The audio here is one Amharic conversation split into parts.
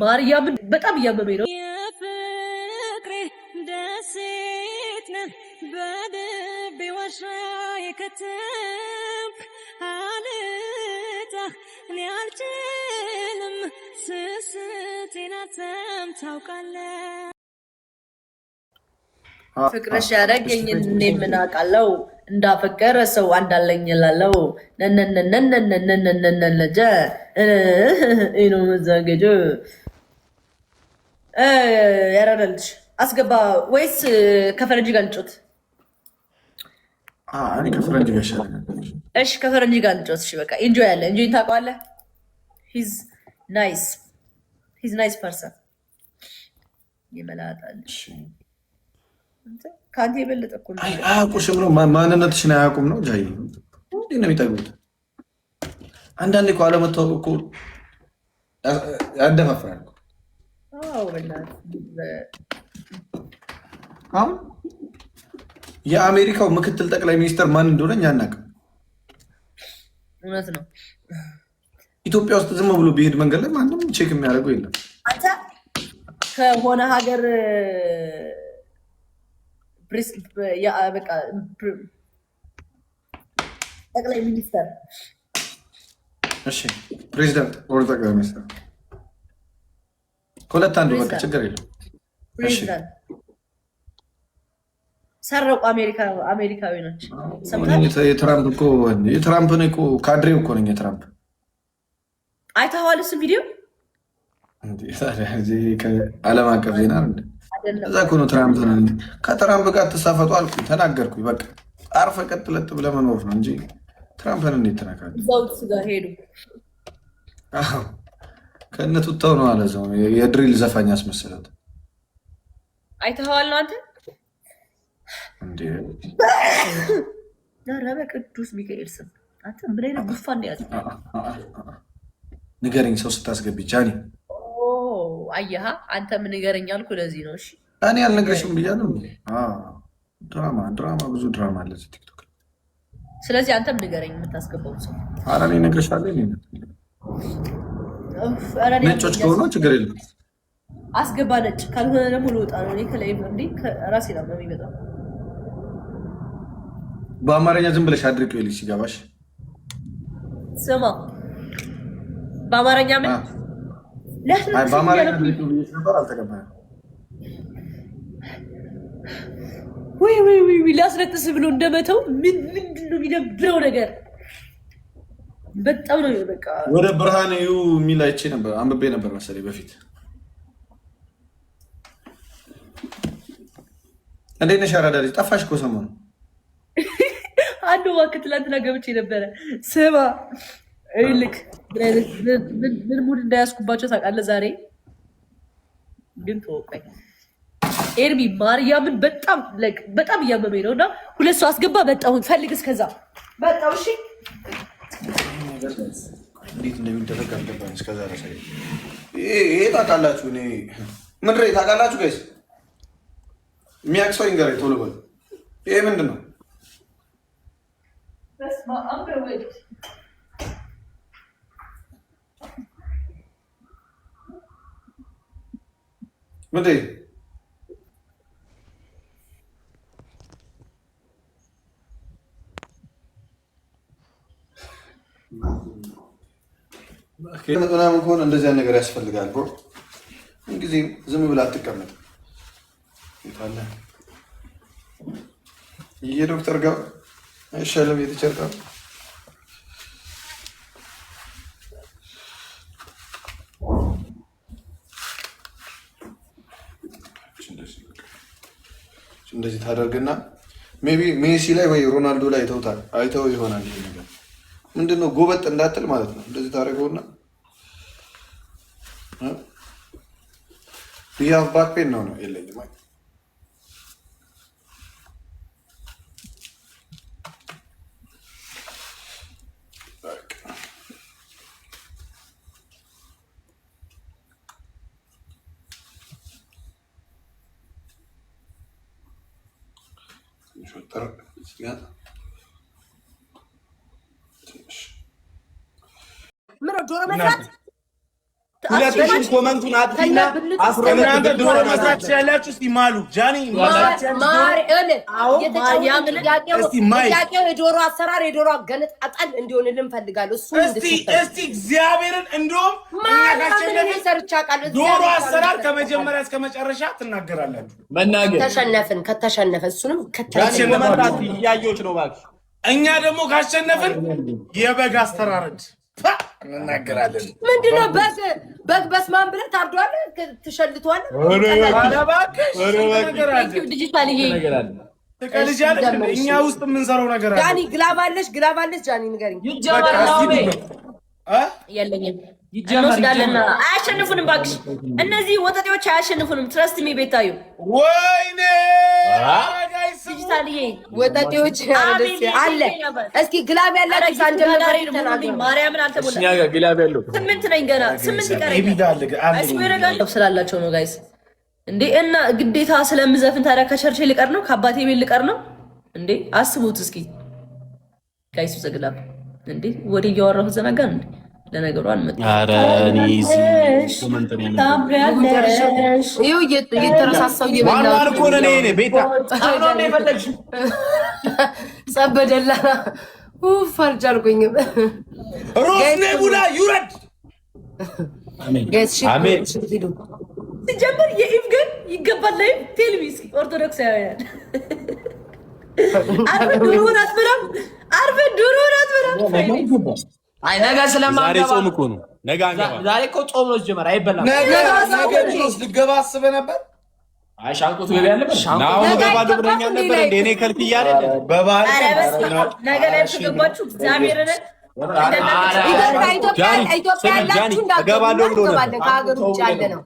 ማርያምን በጣም እያመመኝ ነው። የፍቅሬ ደሴት ነህ በልቤ ዋሻ የከተምክ አልጣህ እኔ አልችልም ስስቴን አንተም ታውቃለህ። ፍቅርሽ ያደረገኝ እኔ ምን አውቃለሁ እንዳፈቀረ ሰው አንዳለኝ እላለሁ ነነነነነነነነነነጀ ነው መዛገጀ ያረዳልሽ አስገባ ወይስ ከፈረንጅ ጋር ልጮት? እኔ ከፈረንጅ ጋር ይሻላል። እሺ ከፈረንጅ ጋር ልጮት። እሺ በቃ ኢንጆይ አለ። ኢንጆይ ታውቀዋለህ? ሂዝ ናይስ ፐርሰን ይመላጣል። እሺ ካንተ የበለጠ እኮ ነው። አያውቁሽም ነው ማንነትሽን አያውቁም ነው ጃይ እንዴ ነው የሚጠግቡት። አንዳንዴ እኮ አለመታወቅ እኮ ያደፋፍራል። አሁን የአሜሪካው ምክትል ጠቅላይ ሚኒስትር ማን እንደሆነ እኛ አናውቅም። እውነት ነው። ኢትዮጵያ ውስጥ ዝም ብሎ ቢሄድ መንገድ ላይ ማንም ቼክ የሚያደርገው የለም። አንተ ከሆነ ሀገር ጠቅላይ ሚኒስተር እሺ፣ ፕሬዚዳንት ወር ጠቅላይ ሚኒስተር ከሁለት አንዱ በቃ ችግር የለም። ፕሬዚዳንት ሰረቁ አሜሪካዊ ናቸው። የትራምፕን እኮ ካድሬው እኮ ነኝ። የትራምፕ አይተኸዋል? እሱ ቪዲዮ ዓለም አቀፍ ዜና እዛ እኮ ነው። ከትራምፕ ጋር ተሳፈጡ አልኩ ተናገርኩኝ። በቃ አርፈ ቀጥለጥ ብለህ መኖር ነው እንጂ ትራምፕን እንዴት ትነካለህ? እዛው ጋር ሄዱ። ከእነቱታው ነው አለ ሰው የድሪል ዘፋኝ አስመሰላት። አይተኸዋል ነው አንተ? ኧረ በቅዱስ ሚካኤል ስም አንተ ምን አይነት ጉፋን ያዘ? ንገረኝ ሰው ስታስገቢ ጃኒ አየሃ አንተ ምን ንገረኝ አልኩ። ለዚህ ነው። እሺ እኔ አልነግርሽም ብያለሁ። ድራማ ብዙ ድራማ አለ ቲክቶክ። ስለዚህ አንተም ንገረኝ የምታስገባው ሰው። ኧረ እኔ እነግርሻለሁ። ነጮች ከሆነ ችግር የለም አስገባ። ነጭ ካልሆነ ደግሞ ልወጣ ነው። እኔ ከላይ እንዴ ከራሴ ነው የሚመጣው። በአማርኛ ዝም ብለሽ አድርቂው ይልሽ ሲገባሽ። ስማ በአማርኛ ምን ወይ ሊያስነጥስ ብሎ እንደመተው ምንድን ነው የሚደብረው ነገር? በጣም ነው በቃ። ወደ ብርሃን ዩ የሚል አይቼ ነበር አንብቤ ነበር መሰለኝ በፊት። እንዴት ነሽ አራዳ ልጅ? ጠፋሽ እኮ ሰሞኑን። አንዱ እባክህ ትላንትና ገብቼ ነበረ። ስማ ልክ ምን ሙድ እንዳያስኩባቸው ታውቃለህ? ዛሬ ግን ተወቀኝ። ኤርሚ ማርያምን በጣም እያመመኝ ነው እና ሁለት ሰው አስገባ። መጣሁን ፈልግ እስከዛ መጣሁ። እሺ እንዴት እንደሚደረግ አልገባኝ እስከዛ ረሳ። ይሄ ታውቃላችሁ፣ እኔ ምድሬ ታውቃላችሁ ጋይስ፣ የሚያውቅ ሰው ይንገረኝ ቶሎ በል። ይሄ ምንድን ነው? ምንድን ምናምን ከሆነ እንደዚያ ነገር ያስፈልጋል። ብሮ እንጊዜም ዝም ብላ አትቀመጥ። የዶክተር ጋር አይሻልም? የተቸርቃ እንደዚህ ታደርግና ሜቢ ሜሲ ላይ ወይ ሮናልዶ ላይ አይተው ይሆናል። ይሄ ነገር ምንድነው? ጎበጥ እንዳትል ማለት ነው። እንደዚህ ታደርገውና ያ ባክ ፔን ነው የለኝም። ሁለቱም ኮመንቱን አጥፊና እናንተ ዶሮ መስራት ያላችሁ እስቲ ማሉ ጃኒ ጥያቄው የዶሮ አሰራር የዶሮ አገነጣጠል እንዲሆንልን እንፈልጋለሁ። እሱ እስቲ እግዚአብሔርን እንደውም ዶሮ አሰራር ከመጀመሪያ እስከ መጨረሻ ትናገራላችሁ። መናገር ከተሸነፈ እሱንም እያየሁት ነው እባክህ። እኛ ደግሞ ካሸነፍን የበግ አስተራረድ እንናገራለን። ምንድነው በግ በስማን ብለህ ታርዷለህ፣ ትሸልቷለህ። እኛ ውስጥ የምንሰራው ነገር አለ። ጃኒ ግላብ አለሽ ጃኒ ንገሪኝ። የለኝም እንወስዳለን። አያሸንፉንም እባክሽ፣ እነዚህ ወጠጤዎች አያሸንፉንም። ትረስት ሚ ቤታዩ ወይኔ ዲጂታልዬ ወጠጤዎች አለ። እስኪ ግላብ ያላችሁ ሳንጀምር ተናገሩ። ማርያምን አልተሞላ ግላብ ያለው 8 ነኝ ገና 8 ይቀረኛል ስላላቸው ነው ጋይስ እንዴ። እና ግዴታ ስለምዘፍን ታዲያ ከቸርቼ ልቀር ነው? ከአባቴ ቤት ልቀር ነው እንዴ? አስቡት እስኪ ጋይስ። ዘግላብ እንዴ ወደ እያወራሁ ዘናጋን እንዴ። ለነገሩ አልመጣም። ኧረ እኔ እዚህ ኮመንት ነው ታምሪያለሽ። ይኸው እየተረሳሳው እየበላሁ ማን እኮ ነው እኔ ቤታ አሁን ነው የፈለግሽ ጸበደላ ፈርጅ አልኩኝም። ሮስኔ ቡዳ ይውረድ። አሜን። ሲጀምር የኢቭ ግን ይገባል ላይ ቴልቪስ ኦርቶዶክሳውያን አርብ ዶሮውን አትበላም፣ አርብ ዶሮውን አትበላም። አይ ነገ ስለማንገባ ዛሬ ጾም እኮ ነው። ነገ አንገባ። ዛሬ እኮ ጾም ነው ጀመረ አይበላም። ነገ ልገባ አስበህ ነበር? አይ ሻንቆት ገበያ ነበር። ናው ገባ ደብረኛ ነበር እንደ እኔ ከልክያ አይደል? በባል ነገ ላይ ተገባችሁ እግዚአብሔርን እገባለሁ ብሎ ነበር። ከሀገር ውጭ ያለ ነው።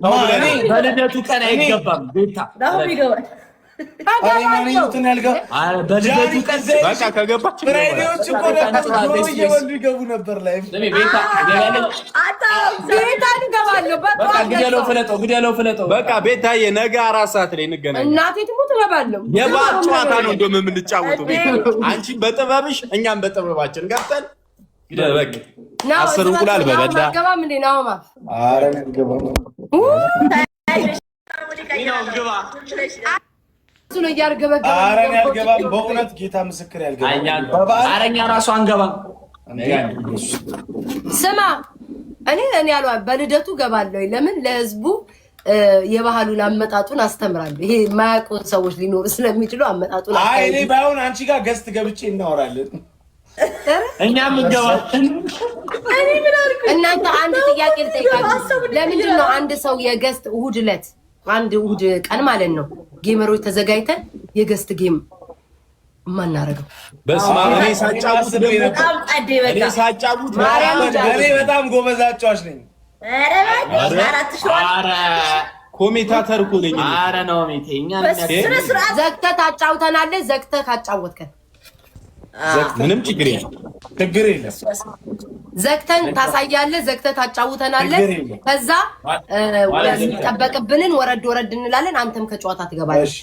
በልደቱ ቀን አይገባም ቤታ አሁን ይገባል። በልደቱ ቀን በቃ ከገባች ሬዲዮች እኮ እየበሉ ይገቡ ነበር። ላይ ቤታ ግደለው ፍለጠው። በቃ ቤታዬ ነገ 4 ሰዓት ላይ እንገናኝ። እናቴ ትሙት እገባለሁ። የባል ጨዋታ ነው እንደውም የምንጫወተው ቤታ። አንቺ በጥበብሽ እኛም በጥበባችን ገብተን በቃ 10 እንቁላል በበላ ገባም እንዴ ነው ማ ነው ያርገበገበ። ኧረ እኔ አልገባም በእውነት ጌታ ምስክር ያልገባም። አረኛ ራሱ አንገባም። ስማ እኔ ያለው በልደቱ ገባለሁ። ለምን ለህዝቡ የባህሉን አመጣጡን አስተምራለሁ። ይሄ የማያውቁ ሰዎች ሊኖሩ ስለሚችሉ አመጣጡን አይ እኔ ባይሆን አንቺ ጋር ገስት ገብቼ እናወራለን። እኛም እንገባለን። እኔ ምን አልኩ? እናንተ አንድ ጥያቄ ልጠይቃችሁ። ለምንድን ነው አንድ ሰው የገስት እሑድ ዕለት አንድ እሑድ ቀን ማለት ነው ጌመሮች ተዘጋጅተን የገስት ጌም ማናረገው? በስመ አብ እኔ ሳጫውት በጣም አዴ በቃ እኔ ሳጫውት እኔ በጣም ጎበዝ አጫዋች ነኝ። ኧረ ኮሜንታተር እኮ ነኝ። ኧረ ነው ሜቴኛ ዘግተህ ታጫውተናለህ። ዘግተህ ካጫወትከን ምንም ችግር የለም። ዘግተን ታሳያለህ። ዘግተህ ታጫውተናለህ። ከዛ የሚጠበቅብንን ወረድ እንላለን። አንተም ከጨዋታ ትገባለህ።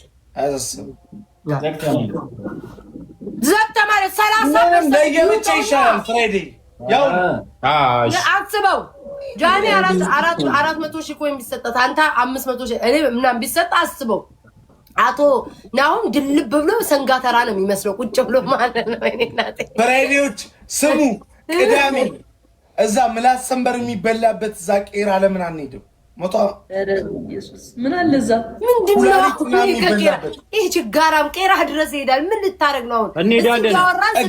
ዘግተህ ማለት 30 ለየብቻ ይሻላል። ፍሬዴ ያው አስበው ጃኒ 400 ሺህ እኮ የሚሰጣት አንተ 500 ሺህ እኔ ምናምን ቢሰጥ አስበው። አቶ ናሁም ድልብ ብሎ ሰንጋተራ ነው የሚመስለው ቁጭ ብሎ ማለት ነው። እኔ እናቴ ፍሬዴዎች ስሙ፣ ቅዳሜ እዛ ምላስ ሰንበር የሚበላበት እዛ ቄራ ለምን አንሄድም? ሞታ ኢየሱስ ምን አለ እዛ ምንድነው? ይሄ ችጋራም ቄራ ድረስ ይሄዳል። ምን ልታረግ ነው አሁን? እንሄዳለን።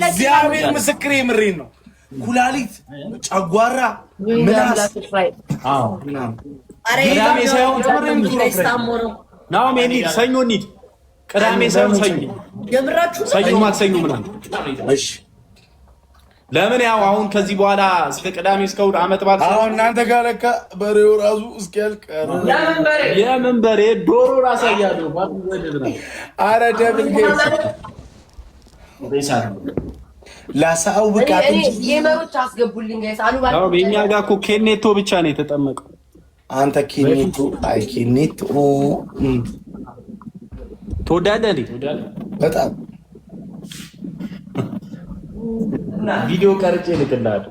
እግዚአብሔር ምስክሬ የምሬን ነው። ኩላሊት፣ ጨጓራ፣ ምላስ አዎ ቅዳሜ ሳይሆን ናው እንሂድ፣ ሰኞ እንሂድ። ቅዳሜ ሳይሆን ሰኞ የምራችሁ ሰኞ ማክሰኞ ምናምን። እሺ ለምን ያው አሁን ከዚህ በኋላ እስከ ቅዳሜ እስከ እሑድ ዓመት በዓል አሁን እናንተ ጋር ለካ በሬው ራሱ እስኪያልቅ የምን በሬ ዶሮ ራስ ያያለው ባትወደድና አረ ደብል ጌም ላሳው ብቃት እንጂ የመሮች አስገቡልኝ ጋይስ አሉ ባል አዎ በእኛ ጋር እኮ ኬኔቶ ብቻ ነው የተጠመቀው። አንተ ኬኔቶ አይ ኬኔቶ ተወዳደሪ በጣም ቪዲዮ ቀርጬ ልክልሃለሁ።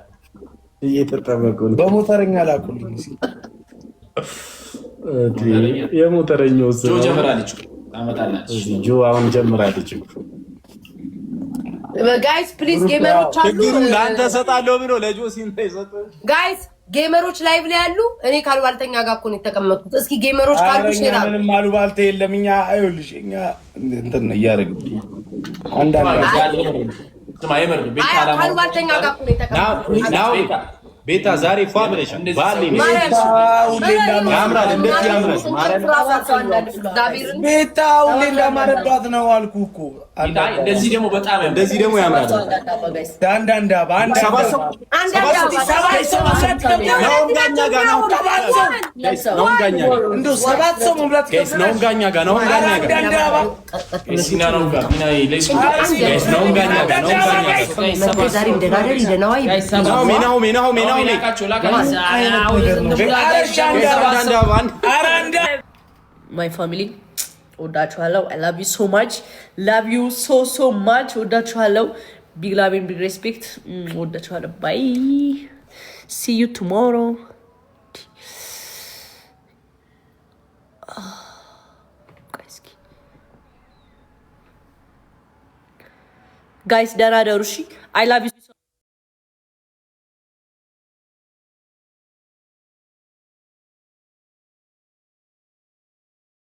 እየተጠመቀው በሞተረኛ ላኩልኝ። የሞተረኛው ጆ ጀምራለች ታመጣላች ጆ አሁን ጀምራለች ጋይስ ፕሊዝ ጌመሮች አሉ ችግሩ ለአንተ እሰጣለሁ ብሎ ለጆ ሲንታ ይሰጣል ጋይስ ጌመሮች ላይቭ ላይ ያሉ እኔ ካልባልተኛ ጋር እኮ ነው የተቀመጥኩት እስኪ ጌመሮች ካሉ ሼር አሉ ምንም አሉባልታ የለም እኛ አይውልሽ እኛ እንትን እያደረግን አንዳንድ ስማ የምር ቤት አላማ ካልባልተኛ ጋር እኮ ነው የተቀመጥኩት ናው ቤታ ዛሬ ፏ ብለሽ ባሊ ያምራል እንደዚህ ያምራል ቤታ ሁሌ እንዳማረባት ነው አልኩ እኮ እንደዚህ ደግሞ በጣም እንደዚህ ደግሞ ያምራል አንዳንድ በአንድ ሰባት ሰው መብላት ነው ጋኛ ጋር ነው ጋኛ ጋር ሲና ነው ጋር ሚና ለይስ ነው ጋኛ ጋር ነው ጋኛ ጋር ዛሬ እንደናደር ይደናዋይ ነው My family, ወዳችኋለሁ. I love you so much. Love you so much. ወዳችኋለሁ. Big love and big respect. ወዳችኋለሁ. Bye. See you tomorrow. Guys, ደህና ደሩ. I love you.